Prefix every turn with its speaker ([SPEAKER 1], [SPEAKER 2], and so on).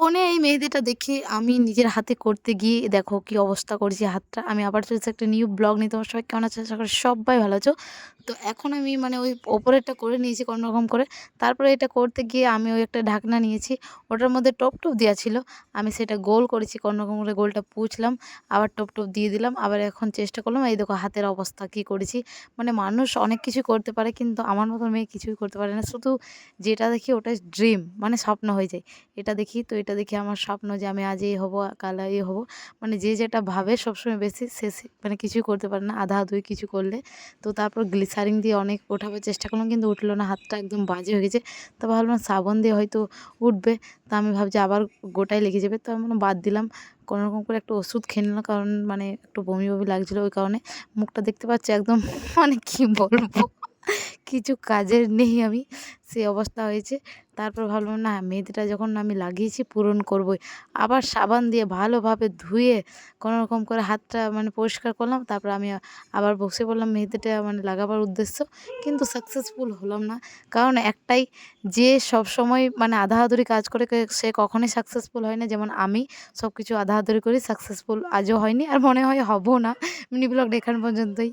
[SPEAKER 1] ফোনে এই মেহেদিটা দেখে আমি নিজের হাতে করতে গিয়ে দেখো কি অবস্থা করেছি হাতটা। আমি আবার চলেছি একটা নিউ ব্লগ নিয়ে। তোমার সবাই কেমন আছো? আশা করি সব্বাই ভালো আছো। তো এখন আমি মানে ওই ওপরেরটা করে নিয়েছি কোনরকম করে। তারপরে এটা করতে গিয়ে আমি ওই একটা ঢাকনা নিয়েছি। ওটার মধ্যে টোপ দেয়া ছিল। আমি সেটা গোল করেছি কোনরকম করে গোলটা পুছলাম। আবার টোপ দিয়ে দিলাম। আবার এখন চেষ্টা করলাম। এই দেখো হাতের অবস্থা কি করেছি। মানে মানুষ অনেক কিছুই করতে পারে কিন্তু আমার মতো মেয়ে কিছুই করতে পারে না। শুধু যেটা দেখি ওটাই ড্রিম মানে স্বপ্ন হয়ে যায়। এটা দেখি তো এটা দেখে আমার স্বপ্ন যে আমি আজ এই হবো, কাল এই হবো। মানে যে যেটা ভাবে সবসময় বেশি সে মানে কিছুই করতে পারে না আধা আধুই কিছু করলে। তো তারপর গ্লিসারিন দিয়ে অনেক ওঠাবার চেষ্টা করলাম কিন্তু উঠলো না, হাতটা একদম বাজে হয়ে গেছে। তো ভাবলাম সাবান দিয়ে হয়তো উঠবে। তা আমি ভাবছি আবার গোটায় লেগে যাবে। তো আমি বললাম বাদ দিলাম। কোনোরকম করে একটা ওষুধ খেয়ে নিলাম কারণ মানে একটু বমি লাগছিলো ওই কারণে। মুখটা দেখতে পাচ্ছি একদম মানে কি বলবো? কিছু কাজের নেই আমি, সেই অবস্থা হয়েছে। তারপর ভাবলাম না মেহেদিটা যখন আমি লাগিয়েছি পূরণ করবই। আবার সাবান দিয়ে ভালোভাবে ধুয়ে কোনরকম করে হাতটা মানে পরিষ্কার করলাম। তারপর আমি আবার বসে পড়লাম মেহেদিটা মানে লাগাবার উদ্দেশ্য। কিন্তু সাকসেসফুল হলাম না। কারণ একটাই, যে সবসময় মানে আধাআধুরি কাজ করে সে কখনোই সাকসেসফুল হয় না। যেমন আমি সবকিছু আধাআধুরি করি, সাকসেসফুল আজও হয়নি আর মনে হয় হবও না। মিনি ব্লগটা এখান পর্যন্তই।